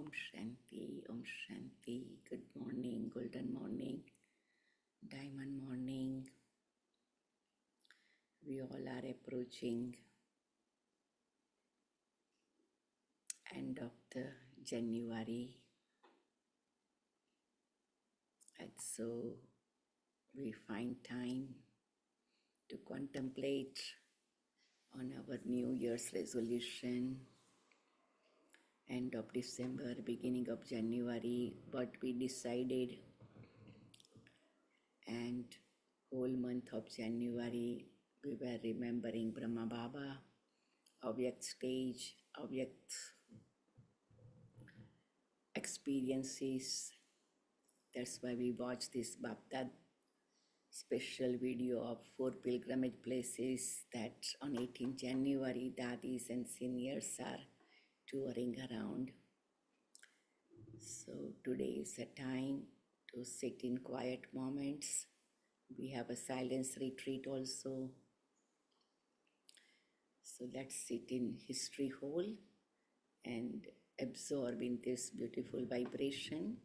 Om Shanti, Om Shanti. Good morning, golden morning, diamond morning. We all are approaching end of the January, and so we find time to contemplate on our New Year's resolution. End of December, beginning of January, what we decided, and whole month of January we were remembering Brahma Baba, Avyakt stage, Avyakt experiences. That's why we watched this Baptad special video of 4 pilgrimage places that on 18 January daddies and seniors are touring around. So today is a time to sit in quiet moments. We have a silence retreat also. So let's sit in history hall and absorb in this beautiful vibration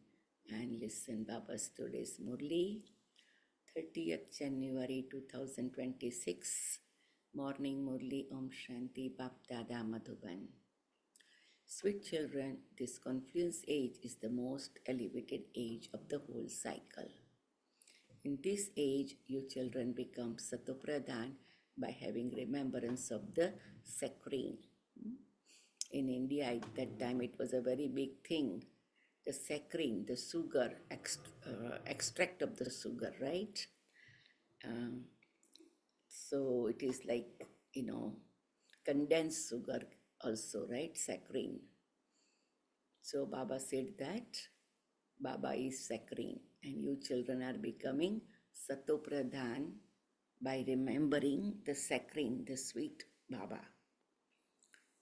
and listen Baba's today's Murli, 30th January 2026, morning Murli. Om Shanti, Bapdada Madhuban. Sweet children, this confluence age is the most elevated age of the whole cycle. In this age, you children become Satopradhan by having remembrance of the saccharine. In India, at that time, it was a very big thing. The saccharine, the sugar, extract of the sugar, right? So it is like, condensed sugar also, right? Saccharine. So Baba said that Baba is saccharine and you children are becoming Satopradhan by remembering the saccharine, the sweet Baba.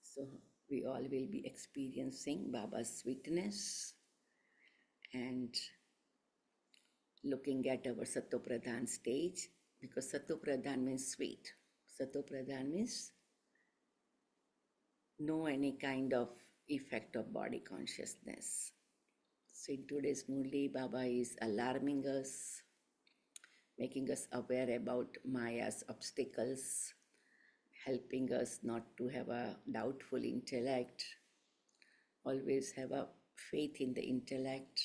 So we all will be experiencing Baba's sweetness and looking at our Satopradhan stage, because Satopradhan means sweet. Satopradhan means no any kind of effect of body consciousness. So in today's Murli, Baba is alarming us, making us aware about Maya's obstacles, helping us not to have a doubtful intellect, always have a faith in the intellect.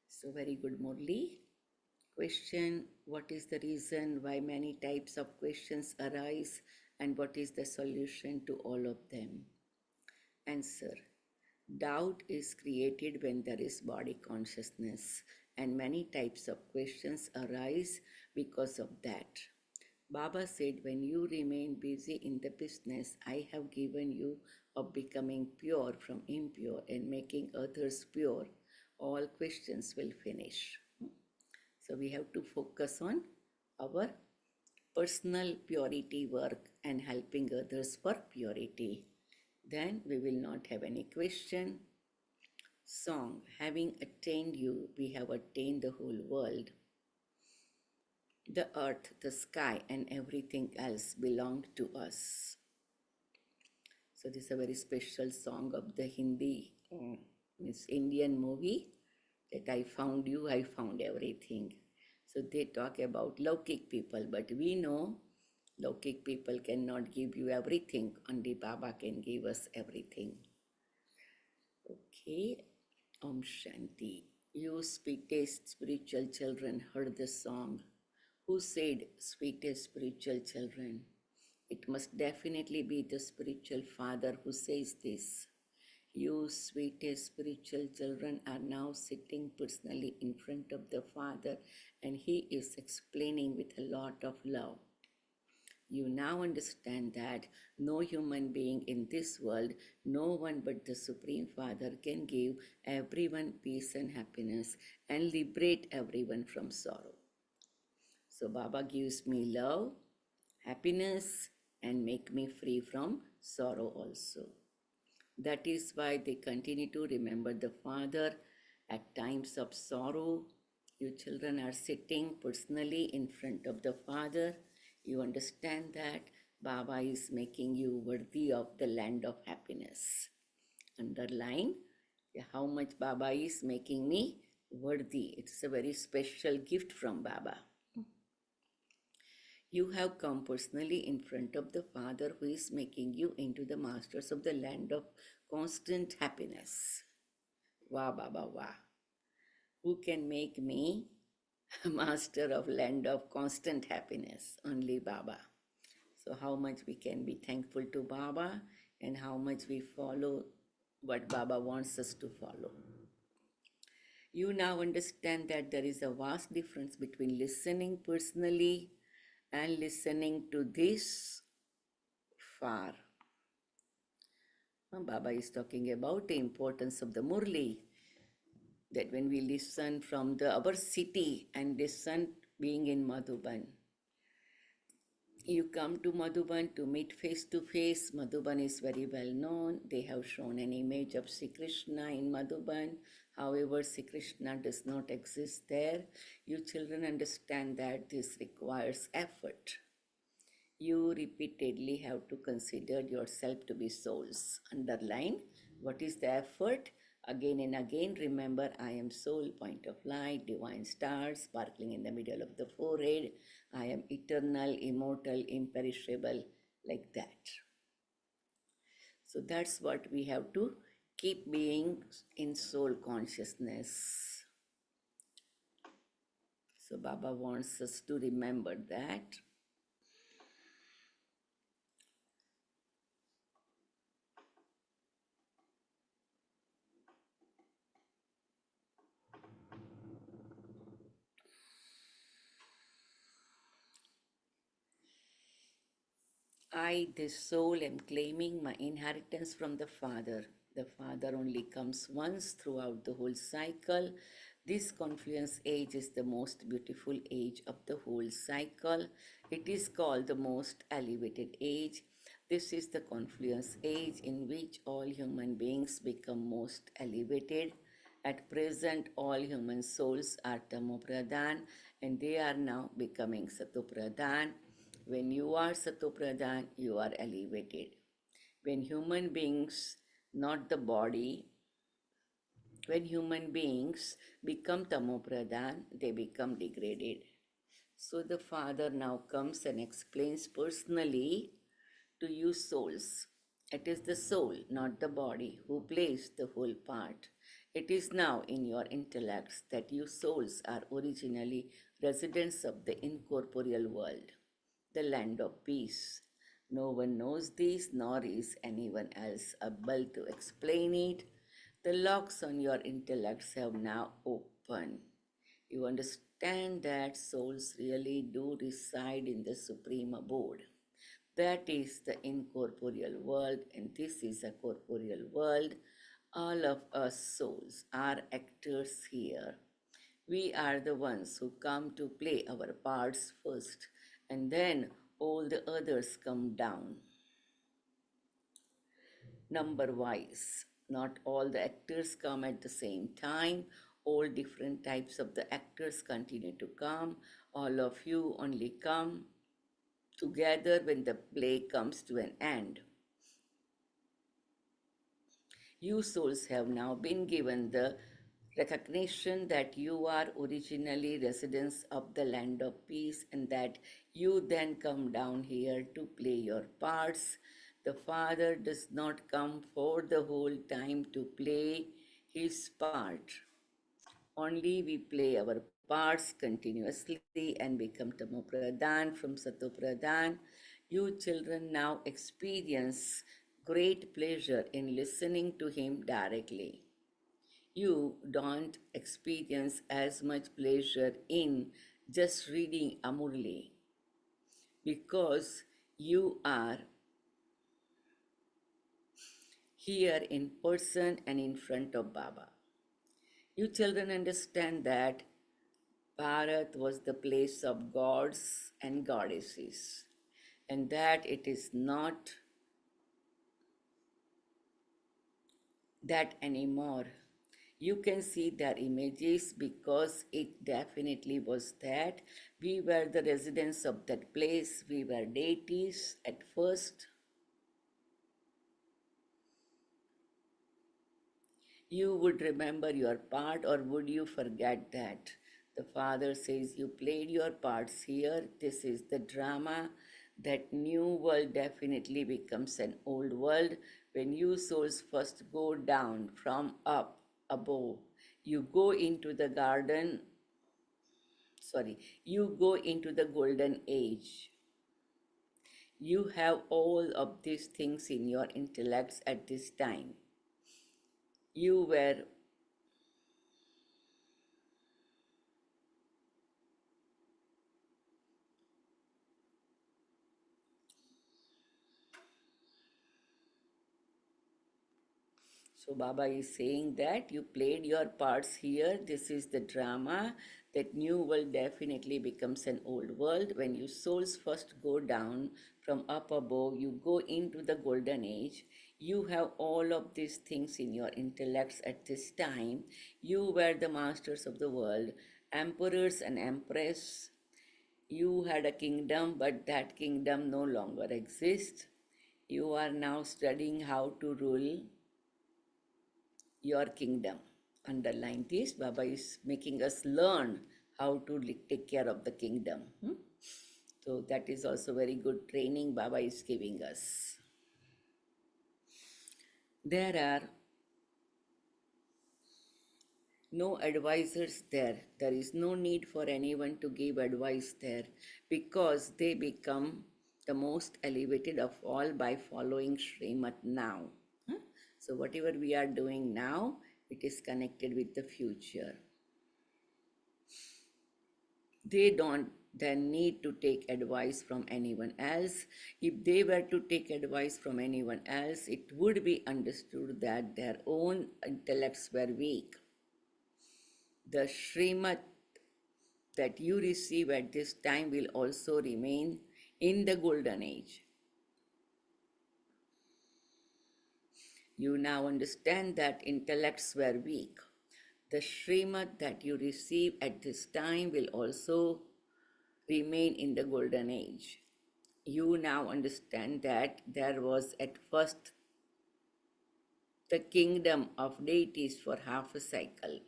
So very good Murli. Question: what is the reason why many types of questions arise and what is the solution to all of them? Answer: doubt is created when there is body consciousness and many types of questions arise because of that. Baba said, when you remain busy in the business I have given you of becoming pure from impure and making others pure, all questions will finish. So we have to focus on our personal purity work and helping others for purity. Then we will not have any question. Song: having attained you, we have attained the whole world. The earth, the sky, and everything else belong to us. So this is a very special song of the Hindi, means Indian movie, that I found you, I found everything. So they talk about Laukik people, but we know Laukik people cannot give you everything, only Baba can give us everything. Okay, Om Shanti. You sweetest spiritual children heard the song. Who said sweetest spiritual children? It must definitely be the spiritual father who says this. You sweetest spiritual children are now sitting personally in front of the Father and he is explaining with a lot of love. You now understand that no human being in this world, no one but the Supreme Father can give everyone peace and happiness and liberate everyone from sorrow. So Baba gives me love, happiness, and make me free from sorrow also. That is why they continue to remember the Father at times of sorrow. You children are sitting personally in front of the Father. You understand that Baba is making you worthy of the land of happiness. Underline, How much Baba is making me worthy. It's a very special gift from Baba. You have come personally in front of the Father who is making you into the masters of the land of constant happiness. Wah, Baba, wah. Who can make me a master of land of constant happiness? Only Baba. So how much we can be thankful to Baba and how much we follow what Baba wants us to follow. You now understand that there is a vast difference between listening personally and listening to this far. Baba is talking about the importance of the Murli, that when we listen from our city and listen being in Madhuban, you come to Madhuban to meet face to face. Madhuban is very well known. They have shown an image of Sri Krishna in Madhuban. However, Sri Krishna does not exist there. You children understand that this requires effort. You repeatedly have to consider yourself to be souls. Underline, what is the effort? Again and again, remember, I am soul, point of light, divine star, sparkling in the middle of the forehead. I am eternal, immortal, imperishable, like that. So that's what we have to keep being in soul consciousness. So Baba wants us to remember that. I, this soul, am claiming my inheritance from the Father. The Father only comes once throughout the whole cycle. This confluence age is the most beautiful age of the whole cycle. It is called the most elevated age. This is the confluence age in which all human beings become most elevated. At present, all human souls are Tamopradhan and they are now becoming Satopradhan. When you are Satopradhan, you are elevated. When human beings, not the body, when human beings become Tamopradhan, they become degraded. So the Father now comes and explains personally to you souls. It is the soul, not the body, who plays the whole part. It is now in your intellects that you souls are originally residents of the incorporeal world, the land of peace. No one knows this, nor is anyone else able to explain it. The locks on your intellects have now opened. You understand that souls really do reside in the supreme abode. That is the incorporeal world, and this is a corporeal world. All of us souls are actors here. We are the ones who come to play our parts first, and then all the others come down. Number wise, not all the actors come at the same time. All different types of the actors continue to come. All of you only come together when the play comes to an end. You souls have now been given the recognition that you are originally residents of the land of peace and that you then come down here to play your parts. The Father does not come for the whole time to play his part. Only we play our parts continuously and become Tamopradhan from Satopradhan. You children now experience great pleasure in listening to him directly. You don't experience as much pleasure in just reading a Murli because you are here in person and in front of Baba. You children understand that Bharat was the place of gods and goddesses, and that it is not that anymore. You can see their images because it definitely was that. We were the residents of that place, we were deities at first. you would remember your part, or would you forget that? The father says, you played your parts here. This is the drama. That new world definitely becomes an old world when you souls first go down from up above. You go into the garden, sorry, you go into the golden age. You have all of these things in your intellects at this time. You were So Baba is saying that you played your parts here. This is the drama. That new world definitely becomes an old world. When you souls first go down from up above, you go into the golden age. You have all of these things in your intellects at this time. You were the masters of the world, emperors and empress. You had a kingdom, but that kingdom no longer exists. You are now studying how to rule your kingdom. Underline this. Baba is making us learn how to take care of the kingdom. So that is also very good training Baba is giving us. There are no advisors there. There is no need for anyone to give advice there because they become the most elevated of all by following Srimat now. So whatever we are doing now, it is connected with the future. They don't then need to take advice from anyone else. If they were to take advice from anyone else, it would be understood that their own intellects were weak. The Srimat that you receive at this time will also remain in the golden age. You now understand that intellects were weak. The Srimad that you receive at this time will also remain in the golden age. You now understand that there was at first the kingdom of deities for half a cycle.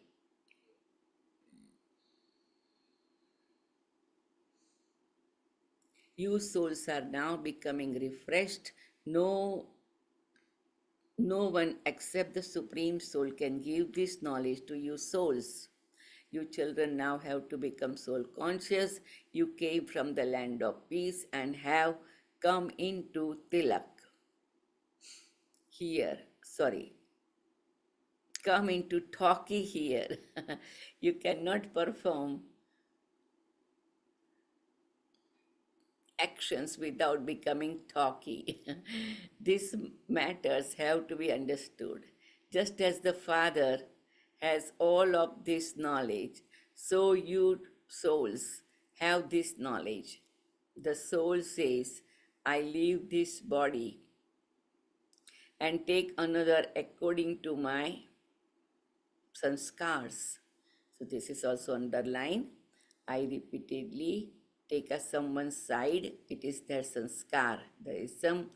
You souls are now becoming refreshed. No one except the Supreme Soul can give this knowledge to you souls. You children now have to become soul conscious. You came from the land of peace and have come into Tilak. Here, sorry, come into talkie here. You cannot perform actions without becoming talky. These matters have to be understood. Just as the Father has all of this knowledge, so you souls have this knowledge. The soul says, I leave this body and take another according to my sanskars. So this is also underlined. I repeatedly take a someone's side. It is their sanskar. There is some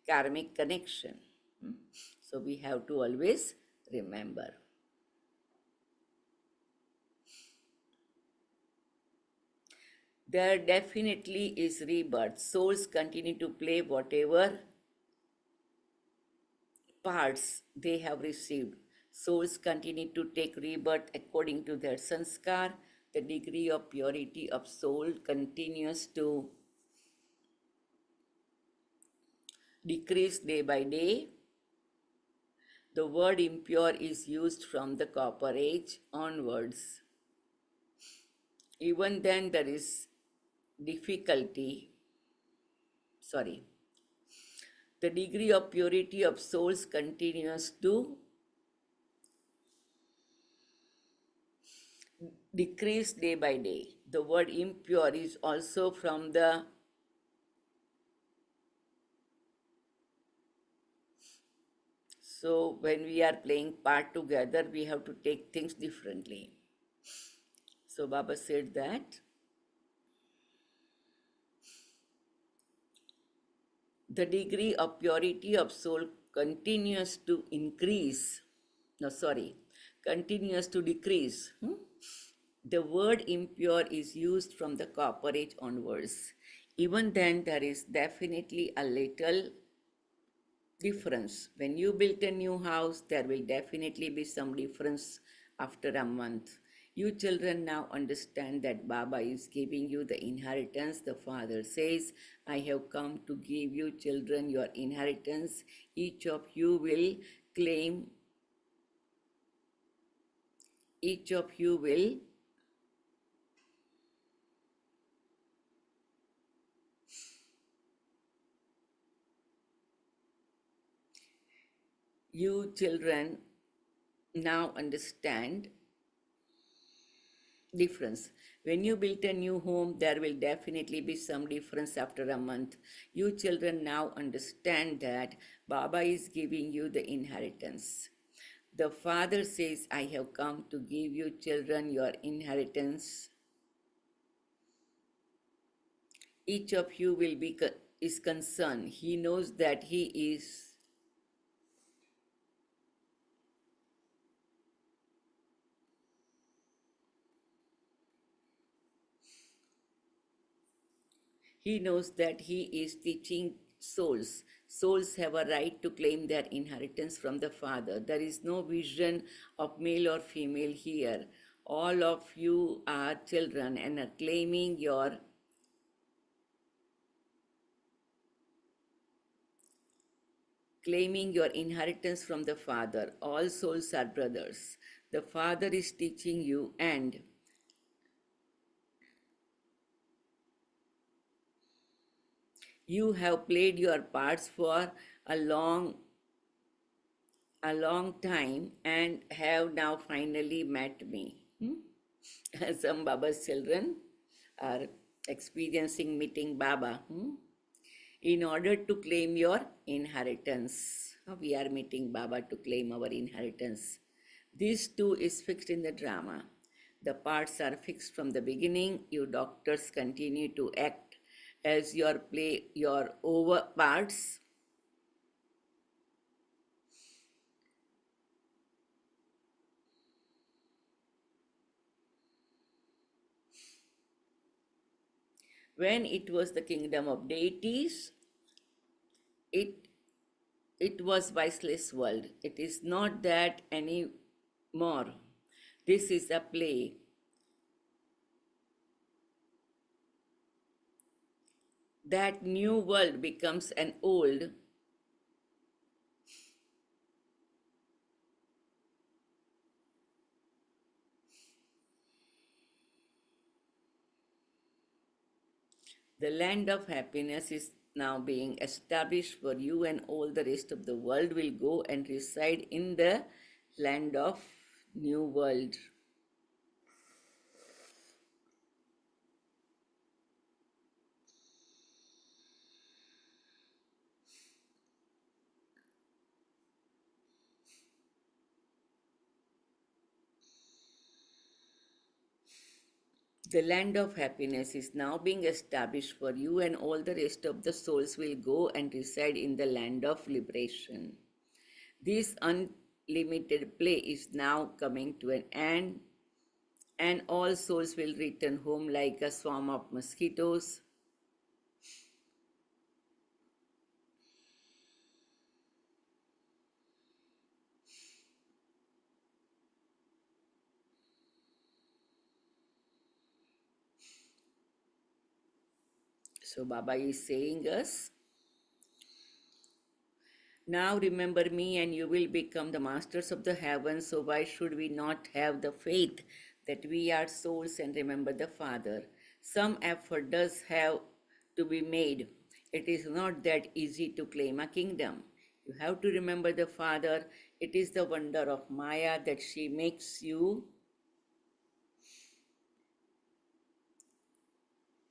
karmic connection. So we have to always remember. There definitely is rebirth. Souls continue to play whatever parts they have received. Souls continue to take rebirth according to their sanskar. The degree of purity of soul continues to decrease day by day. The word impure is used from the copper age onwards. Even then, there is difficulty. Sorry. The degree of purity of souls continues to decrease day by day. The word impure is also from the So when we are playing part together, we have to take things differently. So Baba said that the degree of purity of soul continues to increase no, sorry, continues to decrease. The word impure is used from the copper age onwards. Even then, there is definitely a little difference. When you build a new house, there will definitely be some difference after a month. You children now understand that Baba is giving you the inheritance. The father says, I have come to give you children your inheritance. Each of you will claim, each of you will you children now understand difference. When you build a new home, there will definitely be some difference after a month. You children now understand that Baba is giving you the inheritance. The father says, I have come to give you children your inheritance. Each of you will be is concerned. He knows that he knows that he is teaching souls. Souls have a right to claim their inheritance from the Father. There is no vision of male or female here. All of you are children and are claiming your inheritance from the Father. All souls are brothers. The Father is teaching you, and you have played your parts for a long time and have now finally met me. Some Baba's children are experiencing meeting Baba in order to claim your inheritance. We are meeting Baba to claim our inheritance. This too is fixed in the drama. The parts are fixed from the beginning. You doctors continue to act as your over parts. When it was the kingdom of deities, it it was viceless world. It is not that anymore. This is a play. That new world becomes an old. The land of happiness is now being established for you, and all the rest of the world will go and reside in the land of new world. The land of happiness is now being established for you, and all the rest of the souls will go and reside in the land of liberation. This unlimited play is now coming to an end, and all souls will return home like a swarm of mosquitoes. So Baba is saying us, now remember me and you will become the masters of the heavens. So why should we not have the faith that we are souls and remember the Father? Some effort does have to be made. It is not that easy to claim a kingdom. You have to remember the Father. It is the wonder of Maya that she makes you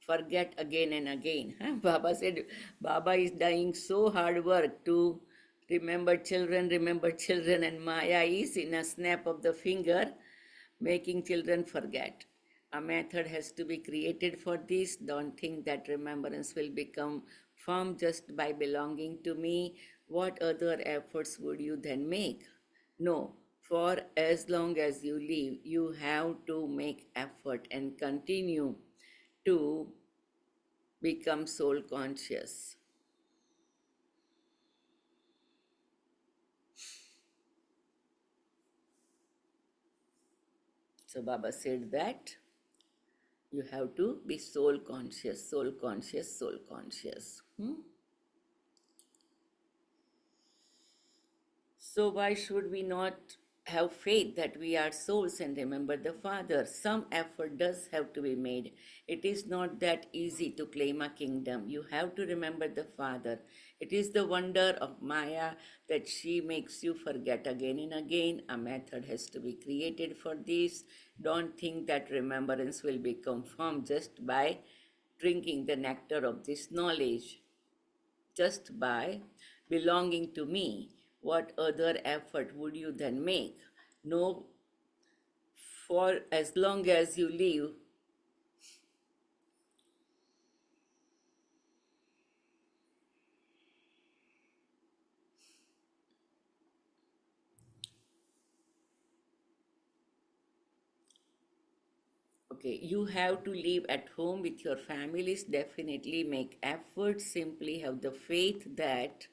forget again and again. Baba said, Baba is doing so hard work to remember children, and Maya is in a snap of the finger making children forget. A method has to be created for this. Don't think that remembrance will become firm just by belonging to me. What other efforts would you then make? No, For as long as you live, you have to make effort and continue to become soul conscious. So Baba said that you have to be soul conscious, soul conscious, soul conscious. So why should we not have faith that we are souls and remember the Father? Some effort does have to be made. It is not that easy to claim a kingdom. You have to remember the Father. It is the wonder of Maya that she makes you forget again and again. A method has to be created for this. Don't think that remembrance will be confirmed just by drinking the nectar of this knowledge. Just by belonging to me, what other effort would you then make? No, for as long as you live, okay, you have to live at home with your families. Definitely make efforts. Simply have the faith that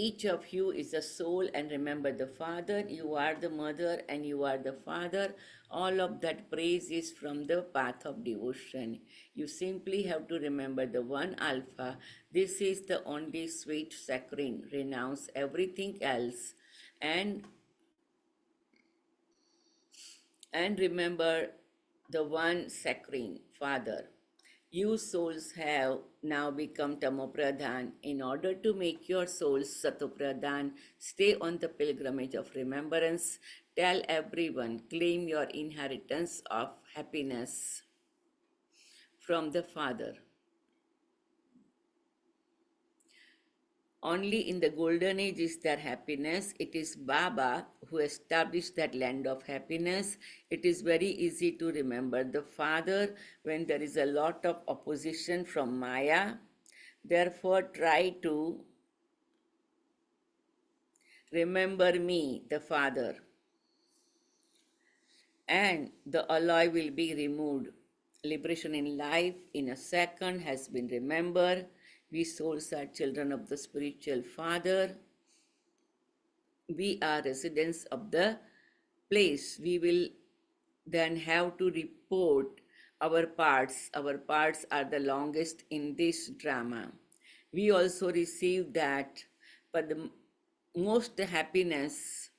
each of you is a soul, and remember the Father. You are the mother and you are the father. All of that praise is from the path of devotion. You simply have to remember the one Alpha. This is the only sweet saccharine. Renounce everything else and remember the one saccharine, Father. You souls have now become Tamopradhan. In order to make your souls Satopradhan, stay on the pilgrimage of remembrance. Tell everyone, claim your inheritance of happiness from the Father. Only in the golden age is there happiness. It is Baba who established that land of happiness. It is very easy to remember the Father when there is a lot of opposition from Maya. Therefore, try to remember me, the Father, and the alloy will be removed. Liberation in life in a second has been remembered. We souls are children of the spiritual Father. We are residents of the place. We will then have to report our parts. Our parts are the longest in this drama. We also receive that, but the most happiness.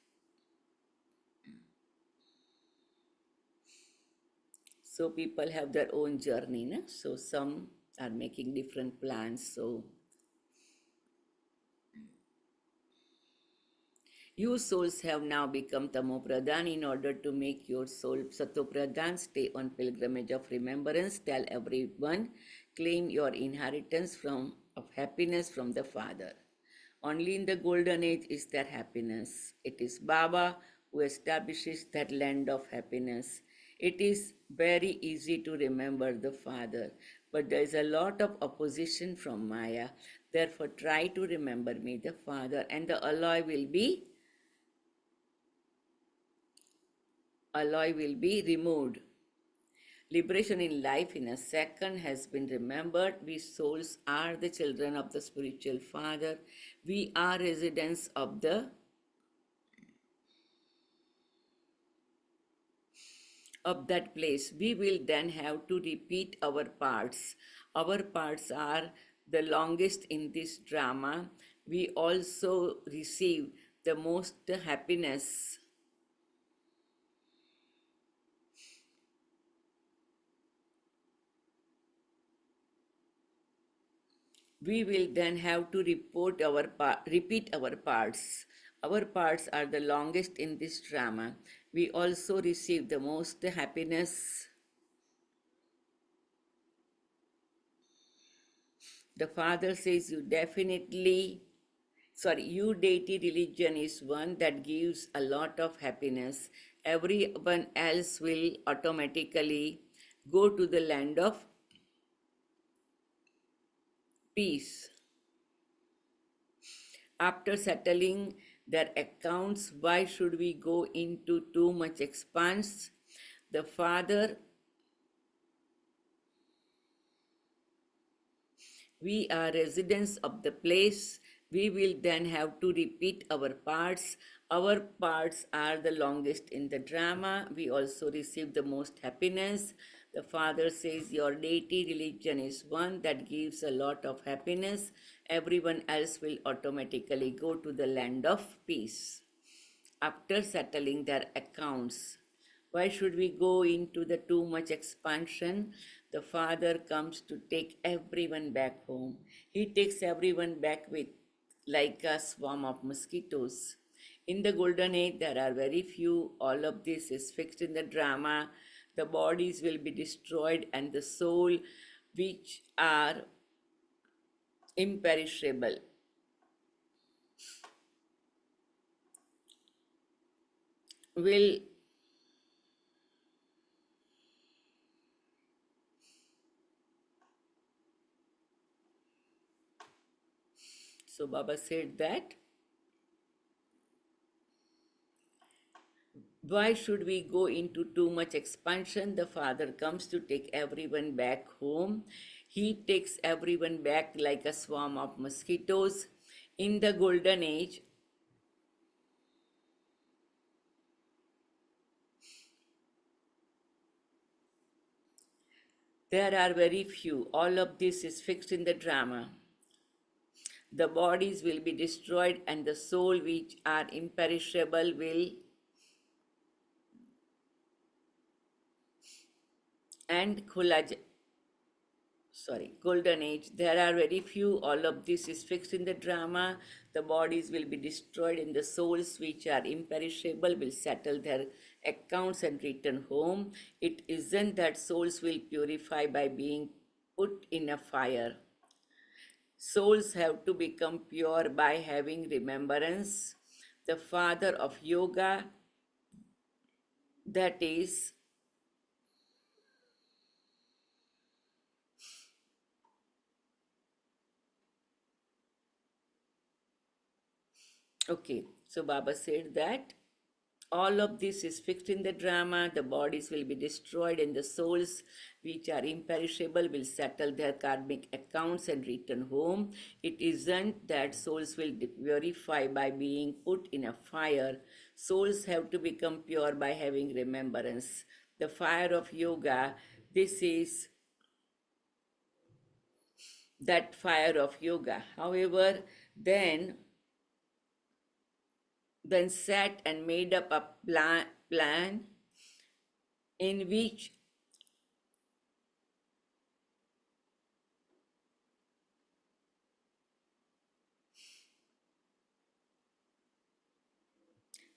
So people have their own journey, na? So some are making different plans. So you souls have now become Tamopradhan. In order to make your soul Satopradhan, stay on pilgrimage of remembrance. Tell everyone, claim your inheritance of happiness from the Father. Only in the golden age is there happiness. It is Baba who establishes that land of happiness. It is very easy to remember the Father, but there is a lot of opposition from Maya. Therefore, try to remember me, the Father, and the alloy will be removed. Liberation in life in a second has been remembered. We souls are the children of the spiritual Father. We are residents of that place. We will then have to repeat our parts. Our parts are the longest in this drama. We also receive the most happiness. We will then have to repeat our parts. Our parts are the longest in this drama. We also receive the most happiness. The Father says you deity religion is one that gives a lot of happiness. Everyone else will automatically go to the land of peace. After settling their accounts, why should we go into too much expense? The father, we are residents of the place. We will then have to repeat our parts. Our parts are the longest in the drama. We also receive the most happiness. The father says, your deity religion is one that gives a lot of happiness. Everyone else will automatically go to the land of peace. After settling their accounts, why should we go into the too much expansion? The father comes to take everyone back home. He takes everyone back with like a swarm of mosquitoes. In the golden age, there are very few. All of this is fixed in the drama. The bodies will be destroyed, and the soul, which are imperishable, will. So Baba said that why should we go into too much expansion? The father comes to take everyone back home. He takes everyone back like a swarm of mosquitoes. In the golden age, there are very few. All of this is fixed in the drama. The bodies will be destroyed, and the soul, which are imperishable, will and golden age. There are very few. All of this is fixed in the drama. The bodies will be destroyed, and the souls, which are imperishable, will settle their accounts and return home. It isn't that souls will purify by being put in a fire. Souls have to become pure by having remembrance. The father of yoga, that is, okay, so Baba said that all of this is fixed in the drama. The bodies will be destroyed, and the souls, which are imperishable, will settle their karmic accounts and return home. It isn't that souls will purify by being put in a fire. Souls have to become pure by having remembrance. The fire of yoga, this is that fire of yoga. However, then sat and made up a plan in which,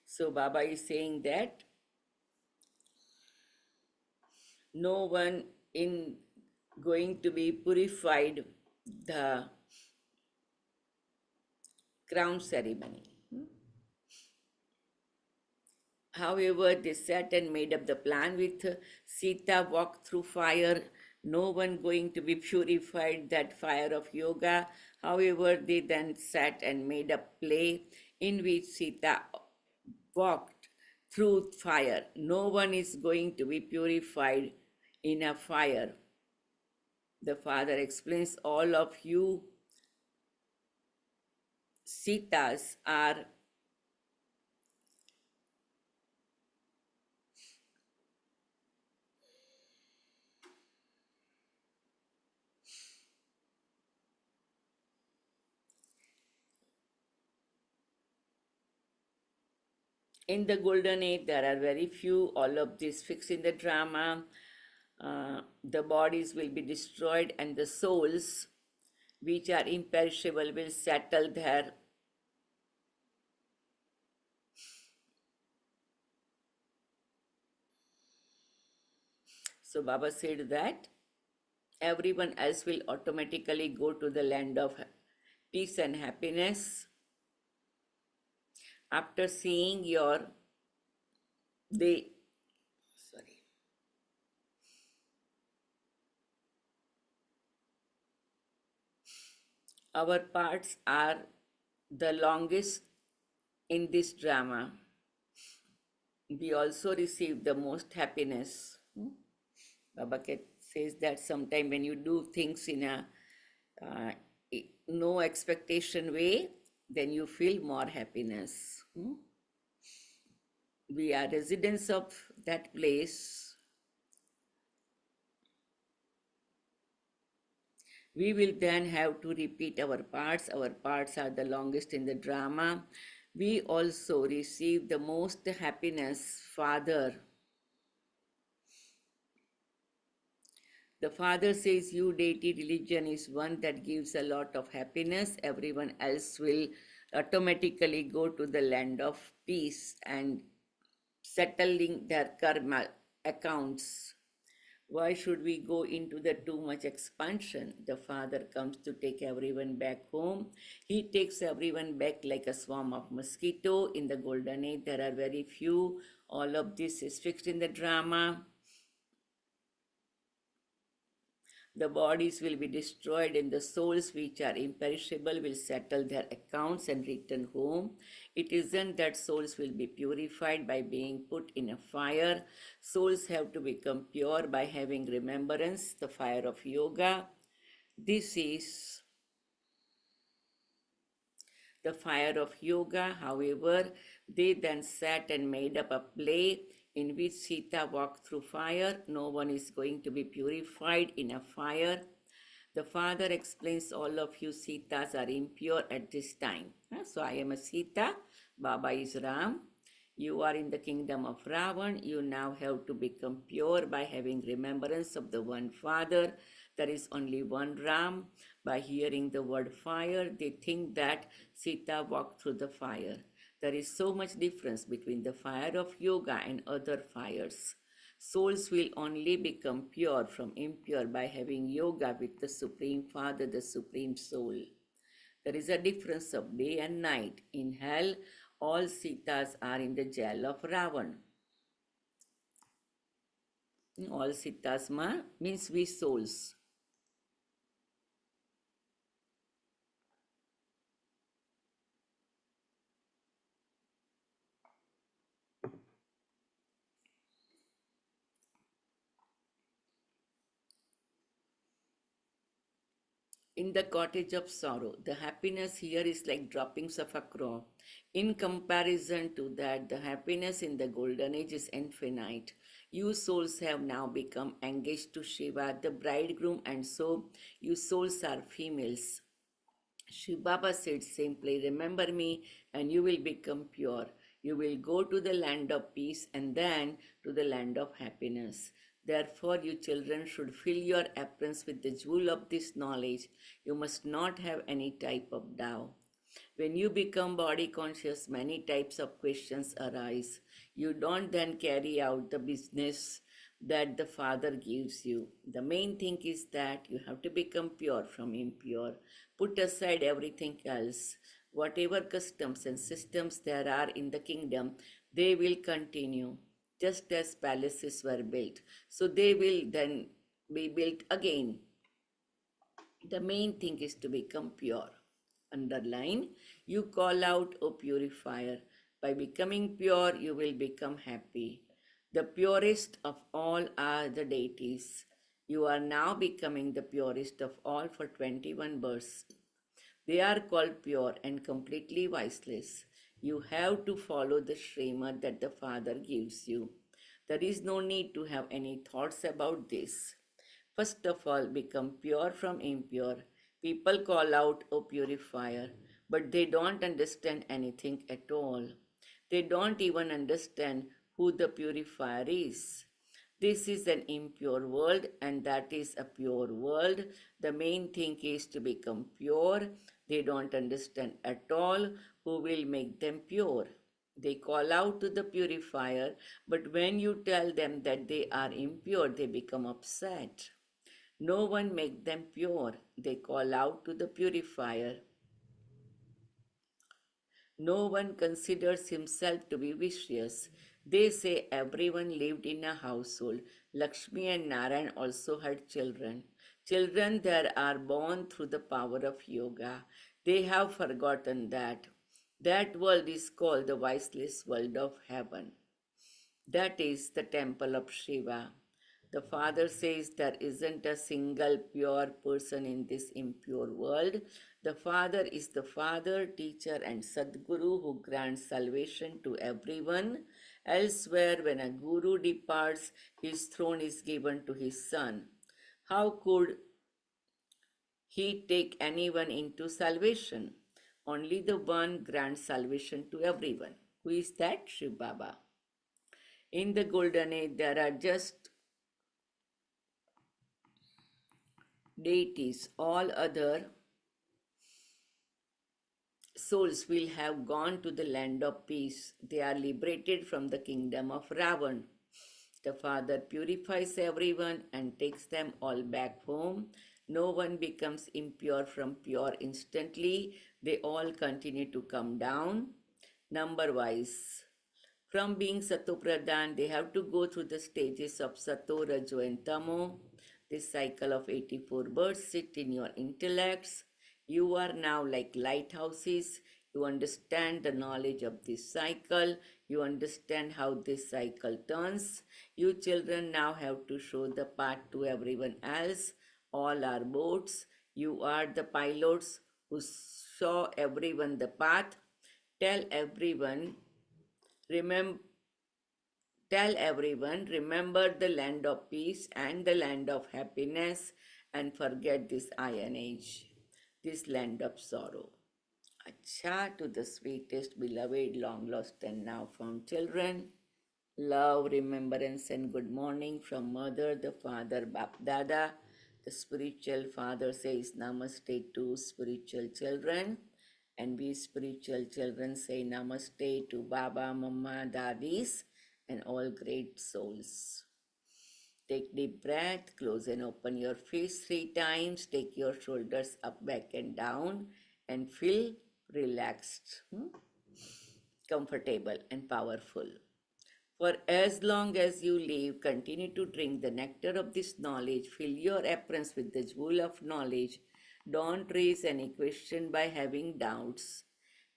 so Baba is saying that no one in going to be purified the crown ceremony. However, they sat and made up the plan with Sita walked through fire, no one going to be purified that fire of yoga. However, they then sat and made a play in which Sita walked through fire. No one is going to be purified in a fire. The father explains all of you Sitas are in the golden age. There are very few. All of this fixed in the drama. The bodies will be destroyed, and the souls, which are imperishable, will settle there. So Baba said that everyone else will automatically go to the land of peace and happiness after seeing your they sorry our parts are the longest in this drama, we also receive the most happiness. Baba says that sometime when you do things in a uh, no expectation way, then you feel more happiness. We are residents of that place. We will then have to repeat our parts. Our parts are the longest in the drama. We also receive the most happiness. The father says, you deity religion is one that gives a lot of happiness. Everyone else will automatically go to the land of peace and settling their karma accounts. Why should we go into the too much expansion? The father comes to take everyone back home. He takes everyone back like a swarm of mosquito. In the golden age, there are very few. All of this is fixed in the drama. The bodies will be destroyed and the souls which are imperishable will settle their accounts and return home. It isn't that souls will be purified by being put in a fire. Souls have to become pure by having remembrance, the fire of yoga. This is the fire of yoga. However, they then sat and made up a play in which Sita walked through fire. No one is going to be purified in a fire. The father explains all of you Sitas are impure at this time. So I am a Sita, Baba is Ram. You are in the kingdom of Ravan. You now have to become pure by having remembrance of the one Father. There is only one Ram. By hearing the word fire, they think that Sita walked through the fire. There is so much difference between the fire of yoga and other fires. Souls will only become pure from impure by having yoga with the Supreme Father, the Supreme Soul. There is a difference of day and night. In hell, all Sitas are in the jail of Ravan. All Sitas means we souls. In the cottage of sorrow, the happiness here is like droppings of a crop. In comparison to that, the happiness in the golden age is infinite. You souls have now become engaged to Shiva, the bridegroom, and so you souls are females. Shiv Baba said simply, remember me and you will become pure. You will go to the land of peace and then to the land of happiness. Therefore, you children should fill your aprons with the jewel of this knowledge. You must not have any type of doubt. When you become body conscious, many types of questions arise. You don't then carry out the business that the Father gives you. The main thing is that you have to become pure from impure. Put aside everything else. Whatever customs and systems there are in the kingdom, they will continue just as palaces were built. So they will then be built again. The main thing is to become pure. Underline, you call out, O purifier. By becoming pure, you will become happy. The purest of all are the deities. You are now becoming the purest of all for 21 births. They are called pure and completely viceless. You have to follow the Srimad that the Father gives you. There is no need to have any thoughts about this. First of all, become pure from impure. People call out, O purifier, but they don't understand anything at all. They don't even understand who the purifier is. This is an impure world and that is a pure world. The main thing is to become pure. They don't understand at all who will make them pure. They call out to the purifier, but when you tell them that they are impure, they become upset. No one make them pure. They call out to the purifier. No one considers himself to be vicious. They say everyone lived in a household. Lakshmi and Narayan also had children. Children there are born through the power of yoga. They have forgotten that that world is called the voiceless world of heaven. That is the temple of Shiva. The Father says there isn't a single pure person in this impure world. The Father is the Father, teacher, and Sadguru who grants salvation to everyone. Elsewhere, when a Guru departs, his throne is given to his son. How could he take anyone into salvation? Only the one grants salvation to everyone. Who is that? Shiv Baba. In the golden age, there are just deities. All other souls will have gone to the land of peace. They are liberated from the kingdom of Ravan. The Father purifies everyone and takes them all back home. No one becomes impure from pure instantly. They all continue to come down number wise. From being Sato Pradhan, they have to go through the stages of Sato, Rajo, and Tamo. This cycle of 84 births sit in your intellects. You are now like lighthouses. You understand the knowledge of this cycle. You understand how this cycle turns. You children now have to show the path to everyone else. All are boats. You are the pilots who show everyone the path. Tell everyone Remember, tell everyone, remember the land of peace and the land of happiness and forget this iron age, this land of sorrow. Acha to the sweetest, beloved, long lost and now found children. Love, remembrance, and good morning from Mother, the Father, Bap Dada. The spiritual father says Namaste to spiritual children, and we spiritual children say Namaste to Baba, Mama, Dadis, and all great souls. Take deep breath, close and open your face 3 times. Take your shoulders up, back, and down, and feel relaxed, comfortable, and powerful. For as long as you live, continue to drink the nectar of this knowledge. Fill your aprons with the jewel of knowledge. Don't raise any question by having doubts.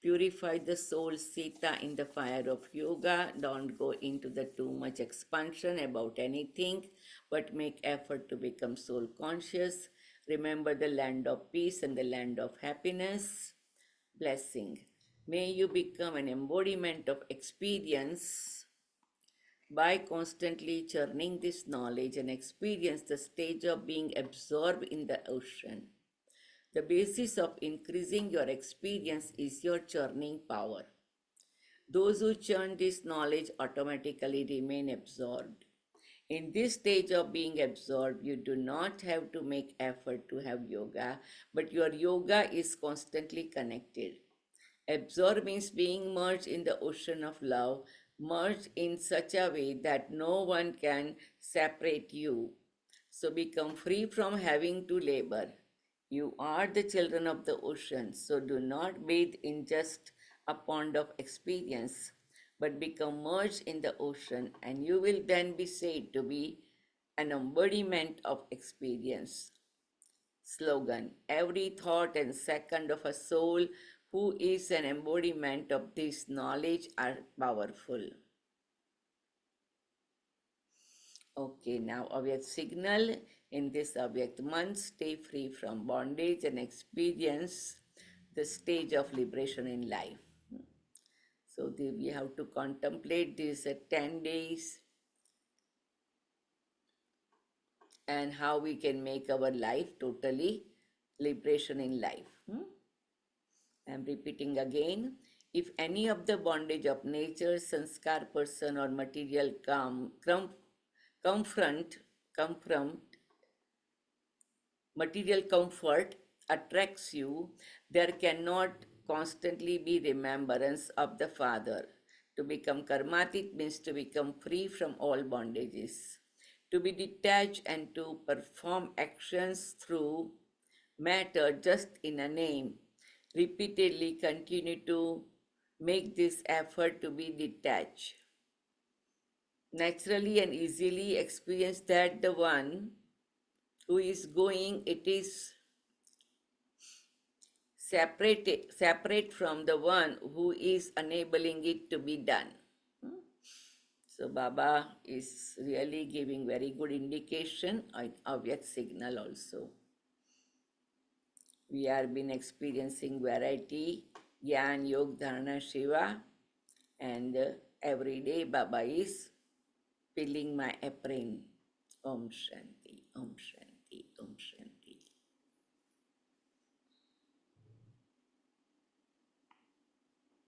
Purify the soul, Sita, in the fire of yoga. Don't go into the too much expansion about anything, but make effort to become soul conscious. Remember the land of peace and the land of happiness. Blessing. May you become an embodiment of experience by constantly churning this knowledge and experience the stage of being absorbed in the ocean. The basis of increasing your experience is your churning power. Those who churn this knowledge automatically remain absorbed. In this stage of being absorbed, you do not have to make effort to have yoga, but your yoga is constantly connected. Absorb means being merged in the ocean of love, merged in such a way that no one can separate you. So become free from having to labor. You are the children of the ocean, so do not bathe in just a pond of experience, but become merged in the ocean, and you will then be said to be an embodiment of experience. Slogan: every thought and second of a soul who is an embodiment of this knowledge are powerful. Okay, now Avyakt signal. In this Avyakt month, stay free from bondage and experience the stage of liberation in life. So we have to contemplate this at 10 days and how we can make our life totally liberation in life. I'm repeating again. If any of the bondage of nature, sanskar, person, or material confront material comfort attracts you, there cannot constantly be remembrance of the Father. To become karmatit means to become free from all bondages. To be detached and to perform actions through matter just in a name. Repeatedly continue to make this effort to be detached. Naturally and easily experience that the one who is going, it is separate from the one who is enabling it to be done. Hmm? So Baba is really giving very good indication, obvious signal also. We have been experiencing variety, Gyan, Yog, Dharana, Shiva, and every day Baba is filling my apron. Om Shanti, Om Shanti, Om Shanti.